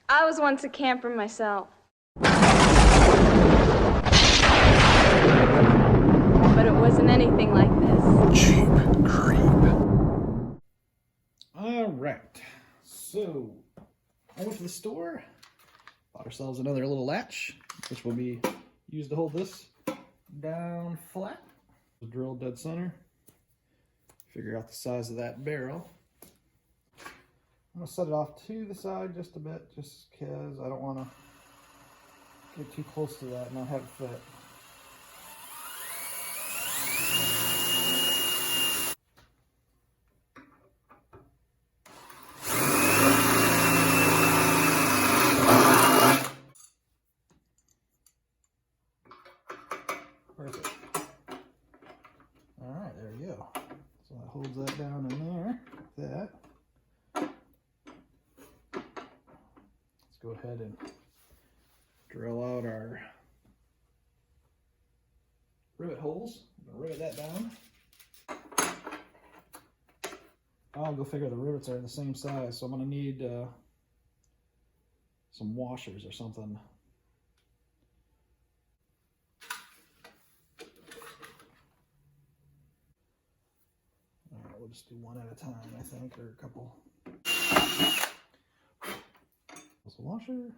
I was once a camper myself. But it wasn't anything like this. Cheap creep. Alright, so I went to the store, bought ourselves another little latch, which will be used to hold this down flat. Drill dead center. Figure out the size of that barrel. I'm going to set it off to the side just a bit, just because I don't want to get too close to that and not have it fit. Perfect. Alright, there we go. So that holds that down in there, like that. Let's go ahead and drill out our rivet holes. I'm going to rivet that down. I'll go figure the rivets are the same size, so I'm going to need some washers or something. Alright, we'll just do one at a time, I think, or a couple. There's a washer.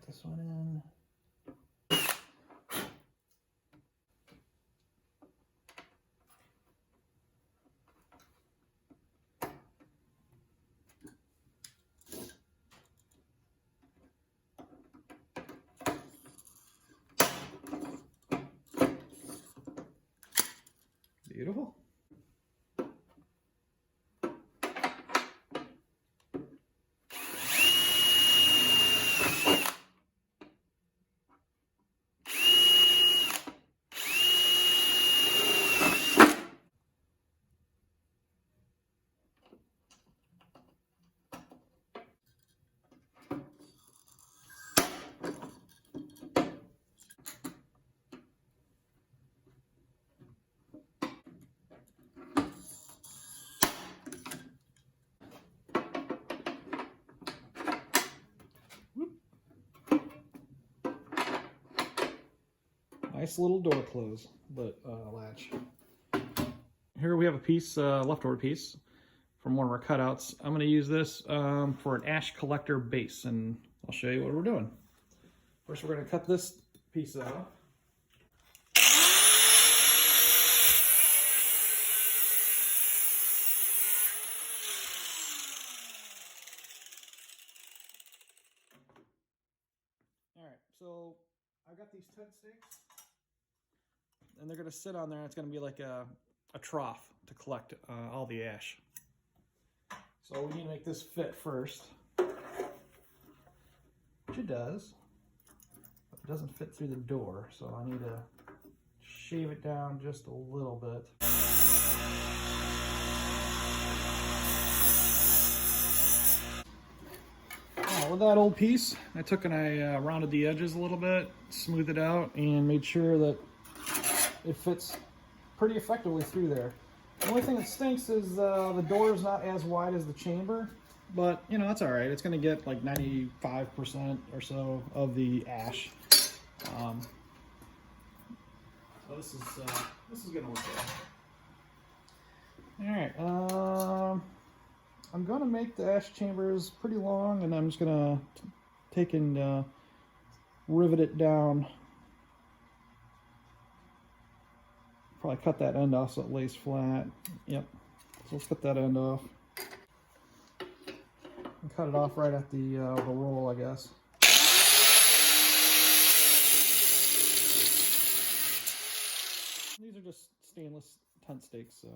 This one in. Beautiful. Nice little door close, but latch. Here we have a piece, leftover piece from one of our cutouts. I'm going to use this for an ash collector base, and I'll show you what we're doing. First, we're going to cut this piece out. All right, so I've got these tent stakes, and they're going to sit on there. It's going to be like a trough to collect all the ash. So we need to make this fit first, which it does, but it doesn't fit through the door, so I need to shave it down just a little bit. With that old piece, I took and I rounded the edges a little bit, smoothed it out, and made sure that it fits pretty effectively through there. The only thing that stinks is the door is not as wide as the chamber, but you know, that's all right. It's going to get like 95% or so of the ash. So this is going to work good. All right. I'm going to make the ash chambers pretty long, and I'm just going to take and rivet it down. Probably cut that end off so it lays flat. Yep. So let's cut that end off. And cut it off right at the roll, I guess. These are just stainless tent stakes, so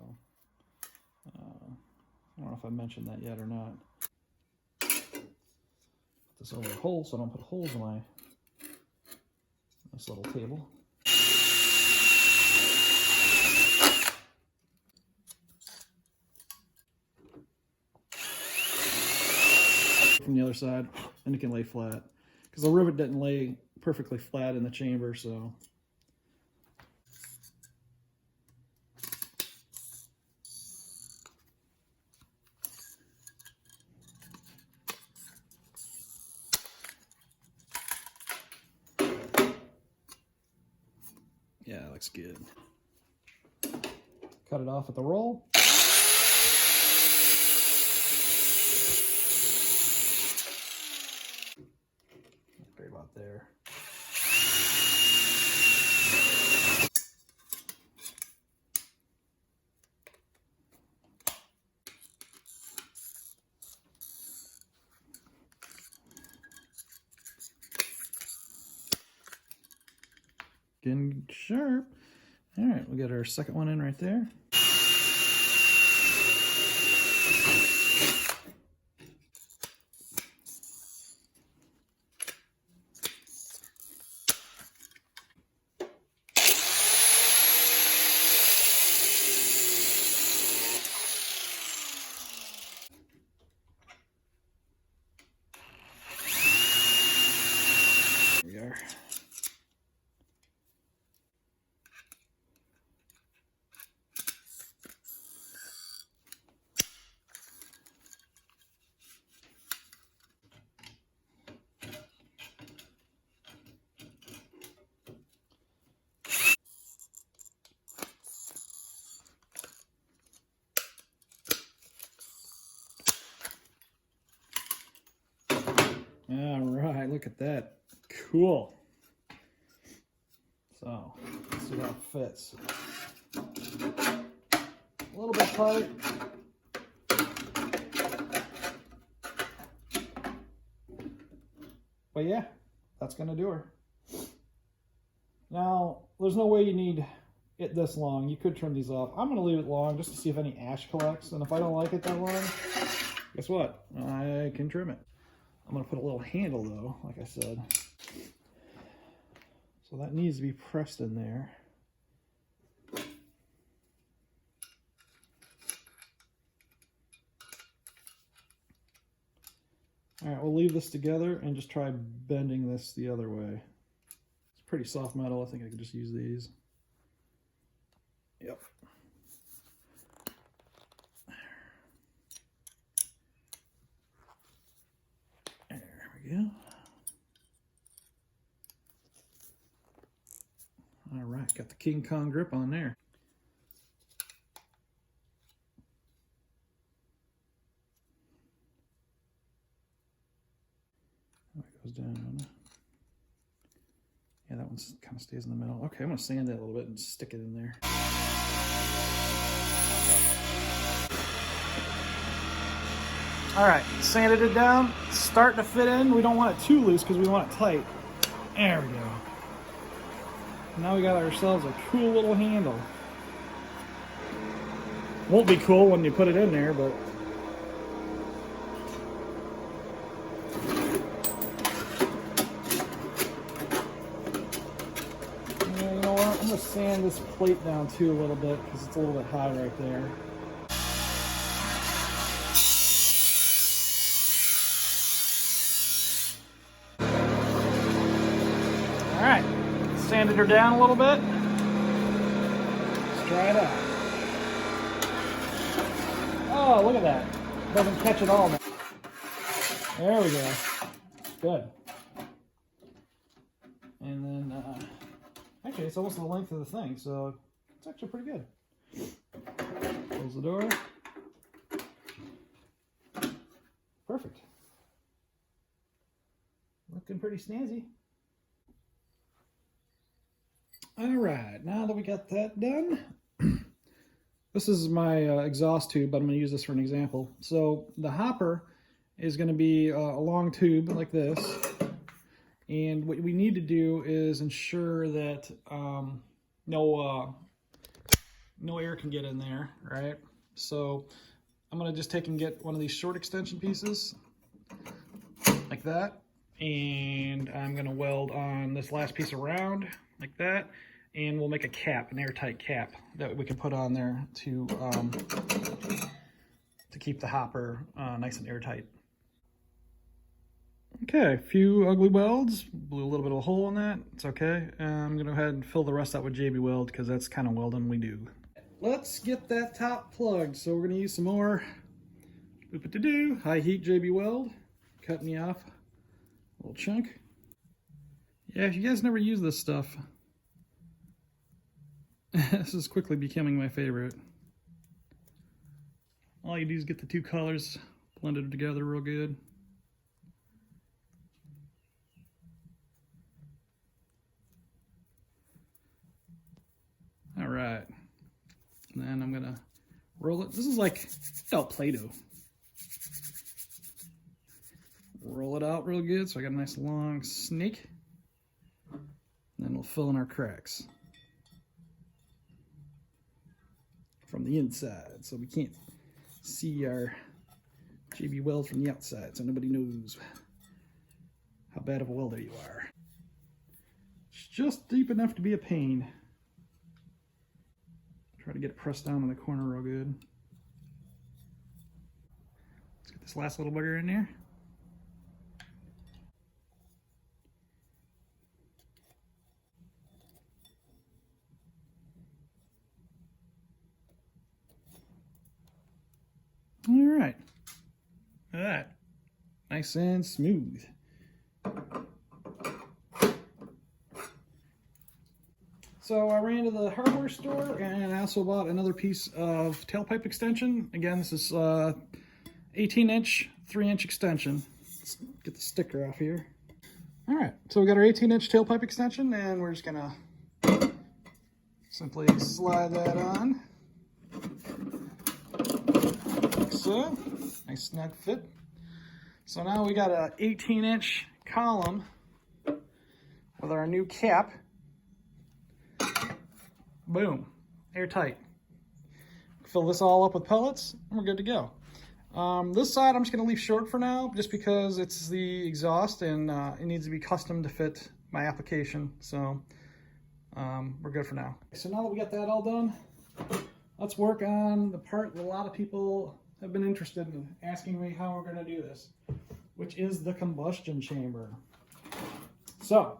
I don't know if I mentioned that yet or not. Put this over a hole so I don't put holes in this little table. from the other side, and it can lay flat. Because the rivet didn't lay perfectly flat in the chamber, so. Yeah, looks good. Cut it off at the roll. Right about there. Getting sharp. All right, we got our second one in right there. There we are. All right, look at that. Cool. So, let's see how it fits. A little bit tight. But yeah, that's going to do her. Now, there's no way you need it this long. You could trim these off. I'm going to leave it long just to see if any ash collects. And if I don't like it that long, guess what? I can trim it. I'm going to put a little handle though, like I said. So that needs to be pressed in there. All right, we'll leave this together and just try bending this the other way. It's pretty soft metal. I think I can just use these. Yep. There we go. All right, got the King Kong grip on there. That goes down. Yeah, that one kind of stays in the middle. Okay, I'm gonna sand it a little bit and stick it in there. All right, sanded it down. It's starting to fit in. We don't want it too loose because we want it tight. There we go. Now we got ourselves a cool little handle. Won't be cool when you put it in there, but yeah, you know what? I'm gonna sand this plate down too a little bit because it's a little bit high right there. All right, sanded her down a little bit. Let's try it out. Oh, look at that. Doesn't catch at all now. There we go. Good. And then, actually, it's almost the length of the thing, so it's actually pretty good. Close the door. Perfect. Looking pretty snazzy. All right, now that we got that done, this is my exhaust tube, but I'm going to use this for an example. So the hopper is going to be a long tube like this, and what we need to do is ensure that no air can get in there, right? So I'm going to just take and get one of these short extension pieces like that, and I'm going to weld on this last piece around like that, and we'll make a cap, an airtight cap that we can put on there to keep the hopper nice and airtight. Okay, a few ugly welds. Blew a little bit of a hole in that. It's okay. I'm gonna go ahead and fill the rest out with JB Weld because that's kind of welding we do. Let's get that top plugged. So we're gonna use some more high heat JB Weld. Cut me off a little chunk. Yeah, if you guys never use this stuff, this is quickly becoming my favorite. All you do is get the two colors blended together real good. All right, and then I'm gonna roll it. This is like Play-Doh. Roll it out real good so I got a nice long snake. And then we'll fill in our cracks from the inside so we can't see our JB Weld from the outside, so nobody knows how bad of a welder you are. It's just deep enough to be a pain. Try to get it pressed down in the corner real good. Let's get this last little bugger in there. All right, look at that, nice and smooth. So I ran to the hardware store and I also bought another piece of tailpipe extension. Again, this is 18-inch, 3-inch extension. Let's get the sticker off here. All right, so we got our 18-inch tailpipe extension and we're just gonna simply slide that on. Like so, nice snug fit. So now we got a 18-inch column with our new cap. Boom, airtight. Fill this all up with pellets and we're good to go. This side I'm just gonna leave short for now just because it's the exhaust and it needs to be custom to fit my application. So we're good for now. So now that we got that all done, let's work on the part that a lot of people have been interested in asking me how we're gonna do this, which is the combustion chamber. So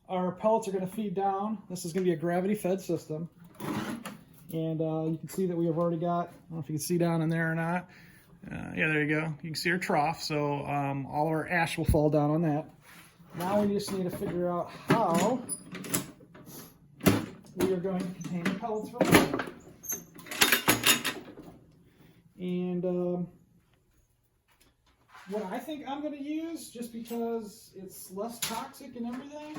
our pellets are going to feed down. This is going to be a gravity fed system. And you can see that we have already got, I don't know if you can see down in there or not. Yeah, there you go. You can see our trough. So all of our ash will fall down on that. Now we just need to figure out how we are going to contain the pellets from there. And what I think I'm going to use, just because it's less toxic and everything,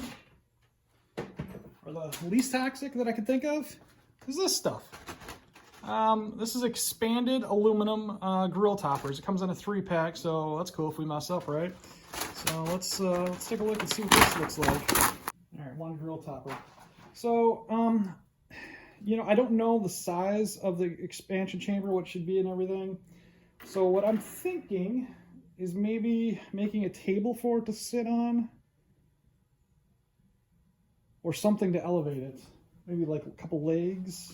or the least toxic that I can think of, is this stuff. This is expanded aluminum grill toppers. It comes in a 3-pack, so that's cool if we mess up, right? So let's take a look and see what this looks like. All right, one grill topper. So, you know, I don't know the size of the expansion chamber, what it should be and everything. So what I'm thinking is maybe making a table for it to sit on, or something to elevate it. Maybe like a couple legs.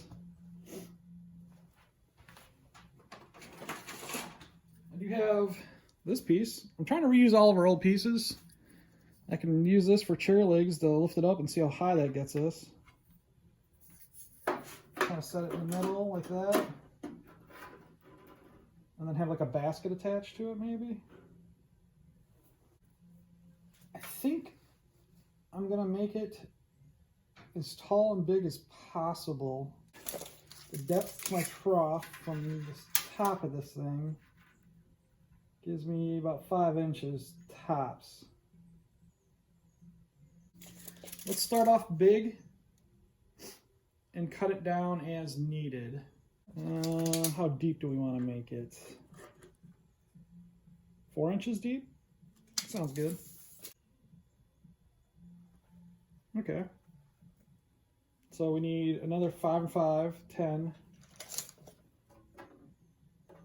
I do have this piece. I'm trying to reuse all of our old pieces. I can use this for chair legs to lift it up and see how high that gets us. Kind of set it in the middle like that. And then have like a basket attached to it maybe. I think I'm gonna make it as tall and big as possible. The depth of my trough from the top of this thing gives me about 5 inches tops. Let's start off big and cut it down as needed. How deep do we want to make it? 4 inches deep? Sounds good. Okay. So we need another 5 and 5, 10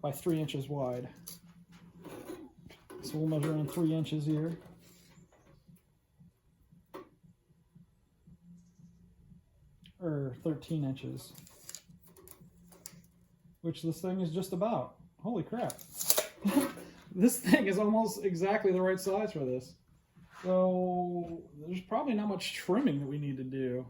by 3 inches wide. So we'll measure in 3 inches here. Or 13 inches. Which this thing is just about. Holy crap. this thing is almost exactly the right size for this. So there's probably not much trimming that we need to do.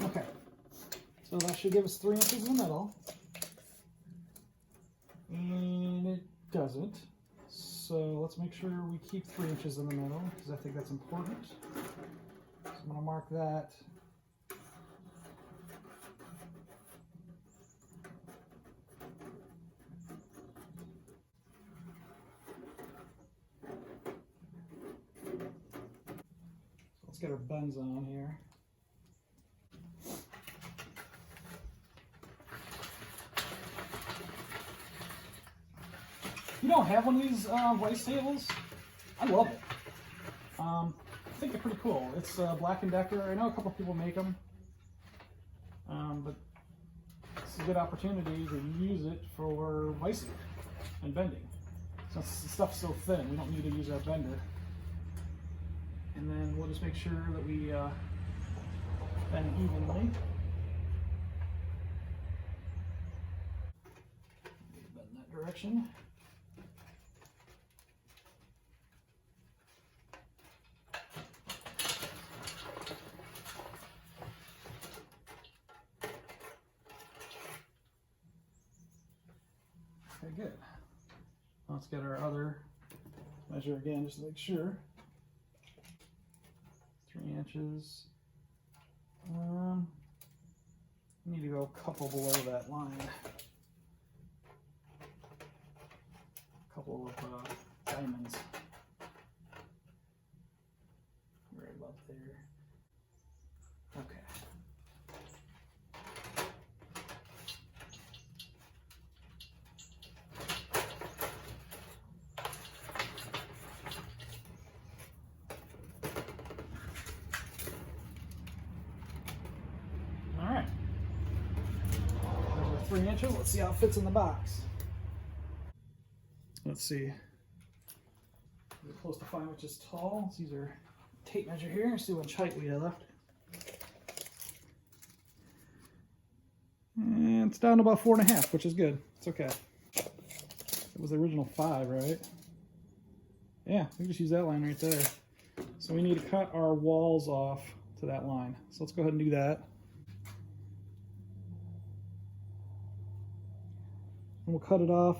Okay, so that should give us 3 inches in the middle, and it doesn't. So let's make sure we keep 3 inches in the middle, because I think that's important. So I'm going to mark that. So let's get our bends on here. You don't have one of these vice tables? I love it. I think they're pretty cool. It's Black & Decker. I know a couple people make them, but it's a good opportunity to use it for vicing and bending. Since the stuff's so thin, we don't need to use our bender. And then we'll just make sure that we bend evenly. Bend that direction. Okay, good. Let's get our other measure again, just to make sure. 3 inches. Need to go a couple below that line. A couple of diamonds. Right about there. Okay. All right. There's our 3 inches. Let's see how it fits in the box. Let's see. We're close to 5 inches tall. Let's use our tape measure here and see how much height we have left. And it's down to about 4.5, which is good. It's okay. It was the original 5, right? Yeah, we just use that line right there. So we need to cut our walls off to that line. So let's go ahead and do that. And we'll cut it off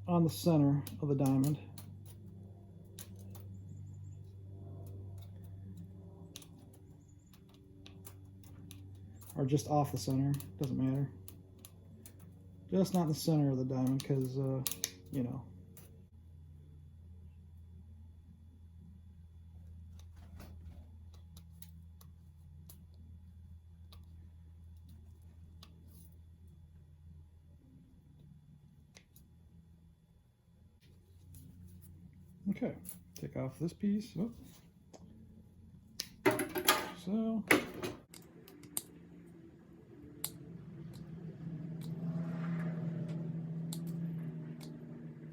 on the center of the diamond. Or just off the center, doesn't matter. Just not in the center of the diamond because, you know. Okay, take off this piece. Oh. So.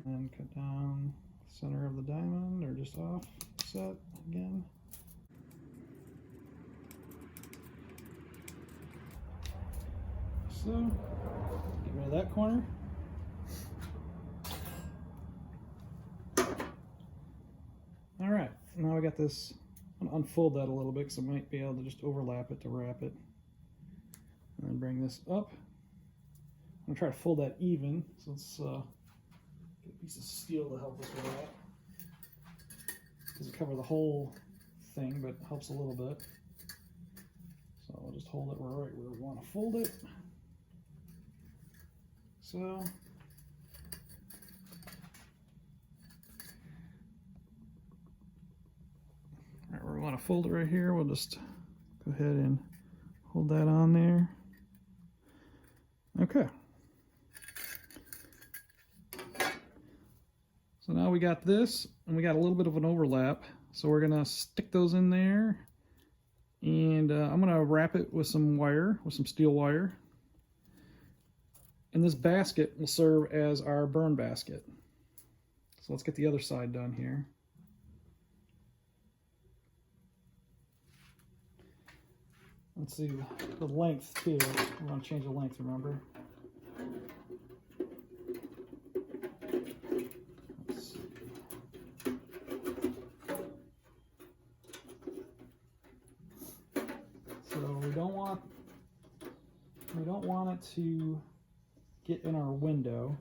And cut down the center of the diamond, or just offset again. so. Get rid of that corner. All right, now I got this. I'm gonna unfold that a little bit because I might be able to just overlap it to wrap it. And then bring this up. I'm gonna try to fold that even, so let's get a piece of steel to help us with that. Doesn't cover the whole thing, but helps a little bit. So I'll just hold it right where we want to fold it. So. Right where we want to fold it right here, we'll just go ahead and hold that on there. Okay. So now we got this, and we got a little bit of an overlap. So we're gonna stick those in there, and I'm gonna wrap it with some wire, with some steel wire. And this basket will serve as our burn basket. So let's get the other side done here. Let's see the length too. We want to change the length, remember? Let's see. So we don't want it to get in our window.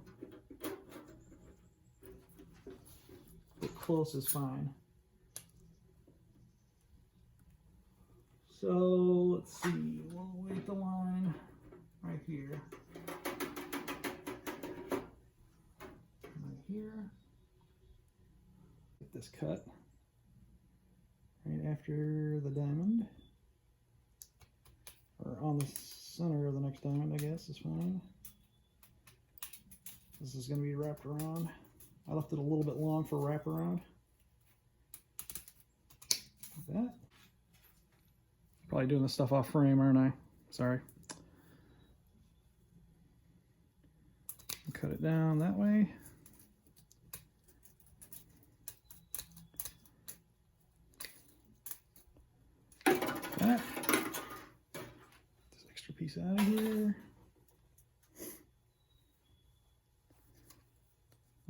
Get close is fine. So let's see, we'll wait the line right here. Right here. Get this cut right after the diamond. Or on the center of the next diamond, I guess, is fine. This is going to be wrapped around. I left it a little bit long for wraparound. Like that. Probably doing this stuff off frame, aren't I? Sorry. Cut it down that way. That. This extra piece out of here.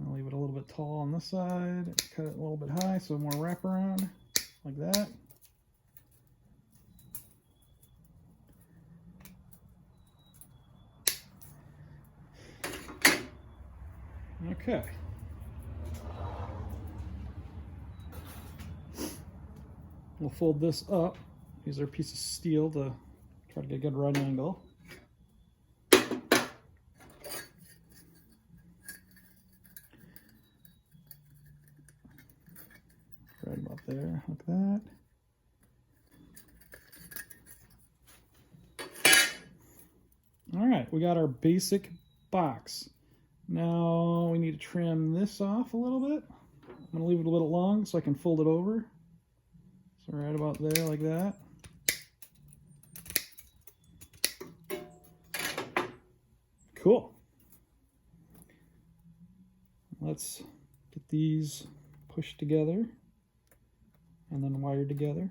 I'll leave it a little bit tall on this side. Cut it a little bit high so more wraparound, like that. Okay. We'll fold this up. Use our piece of steel to try to get a good right angle. Right about there, like that. All right, we got our basic box. Now we need to trim this off a little bit. I'm going to leave it a little long so I can fold it over. So right about there, like that. Cool. Let's get these pushed together and then wired together.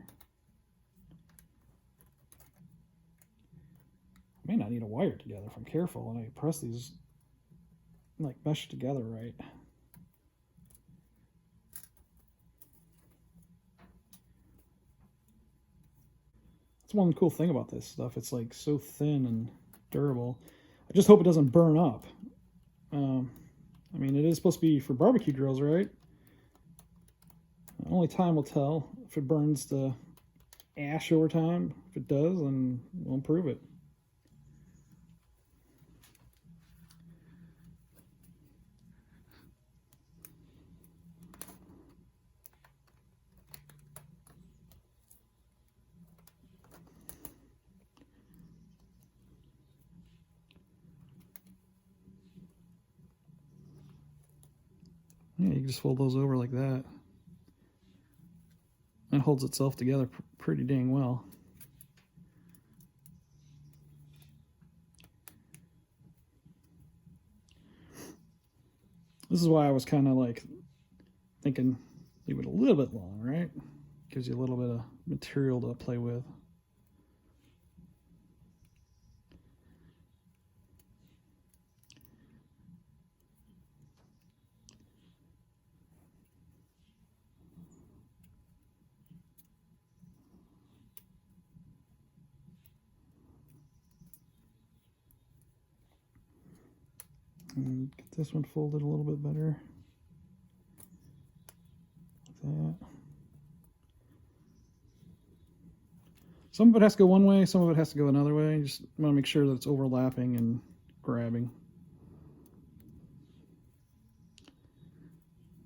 I may not need a wire together if I'm careful and I press these like mesh together right. That's one cool thing about this stuff. It's like so thin and durable. I just hope it doesn't burn up. I mean, it is supposed to be for barbecue grills, right? Only time will tell if it burns the ash over time. If it does, then we'll improve it. Yeah, you can just fold those over like that. It holds itself together pretty dang well. This is why I was kind of like thinking leave it a little bit long, right? Gives you a little bit of material to play with. Get this one folded a little bit better. Like that. Some of it has to go one way, some of it has to go another way. Just want to make sure that it's overlapping and grabbing.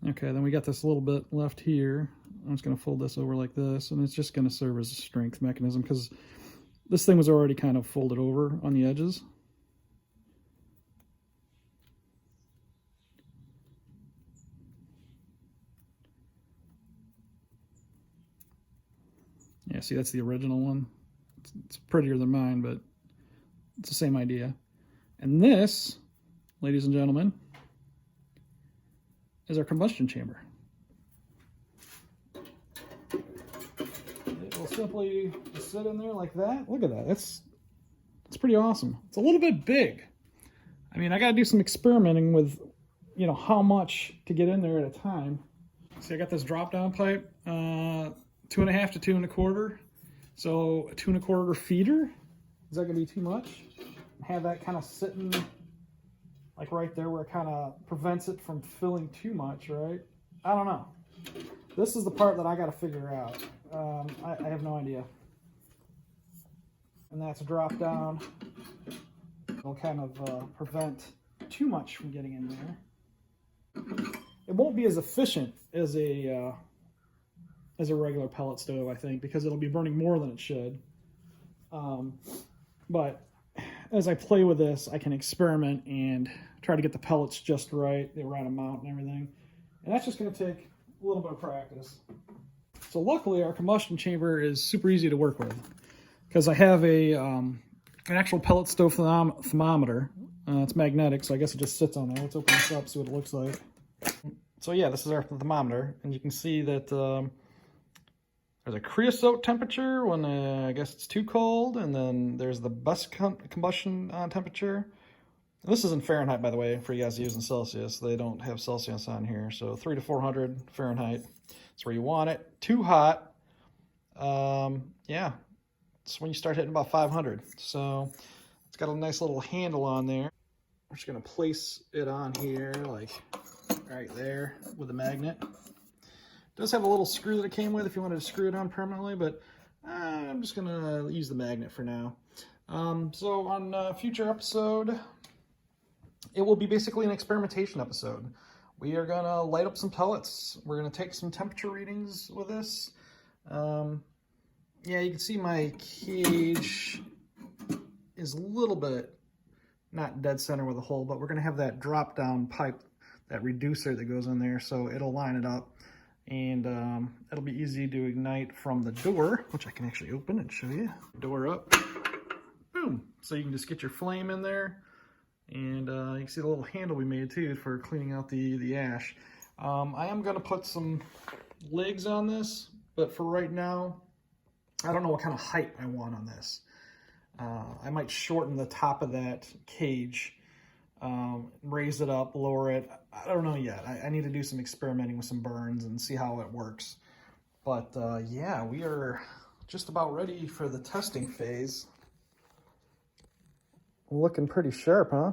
Okay, then we got this little bit left here. I'm just going to fold this over like this, and it's just going to serve as a strength mechanism because this thing was already kind of folded over on the edges. Yeah, see, that's the original one. It's prettier than mine, but it's the same idea. And this, ladies and gentlemen, is our combustion chamber. It will simply just sit in there like that. Look at that. It's pretty awesome. It's a little bit big. I mean, I got to do some experimenting with, you know, how much to get in there at a time. See, I got this drop-down pipe, 2.5 to 2 1/4. So a 2 1/4 feeder. Is that going to be too much? Have that kind of sitting like right there where it kind of prevents it from filling too much, right? I don't know. This is the part that I got to figure out. I have no idea. And that's a drop down. It'll kind of prevent too much from getting in there. It won't be as efficient as a regular pellet stove, I think, because it'll be burning more than it should. But as I play with this, I can experiment and try to get the pellets just right, the right amount and everything. And that's just going to take a little bit of practice. So luckily, our combustion chamber is super easy to work with because I have an actual pellet stove thermometer. It's magnetic, so I guess it just sits on there. Let's open this up, see what it looks like. So yeah, this is our thermometer, and you can see that there's a creosote temperature when I guess it's too cold, and then there's the bus combustion temperature. This is in Fahrenheit, by the way, for you guys using Celsius. They don't have Celsius on here, so 300 to 400 Fahrenheit. That's where you want it. Too hot, yeah, it's when you start hitting about 500. So it's got a nice little handle on there. I'm just gonna place it on here, like right there with a magnet. It does have a little screw that it came with if you wanted to screw it on permanently, but I'm just gonna use the magnet for now. So on a future episode, it will be basically an experimentation episode. We are gonna light up some pellets. We're gonna take some temperature readings with this. Yeah, you can see my cage is a little bit not dead center with a hole, but we're gonna have that drop down pipe, that reducer that goes in there, so it'll line it up, and it'll be easy to ignite from the door, which I can actually open and show you. Door up, boom. So you can just get your flame in there, and you can see the little handle we made too for cleaning out the ash. I am gonna put some legs on this, but for right now, I don't know what kind of height I want on this. I might shorten the top of that cage, raise it up, lower it. I don't know yet. I need to do some experimenting with some burns and see how it works. But yeah, we are just about ready for the testing phase. Looking pretty sharp, huh?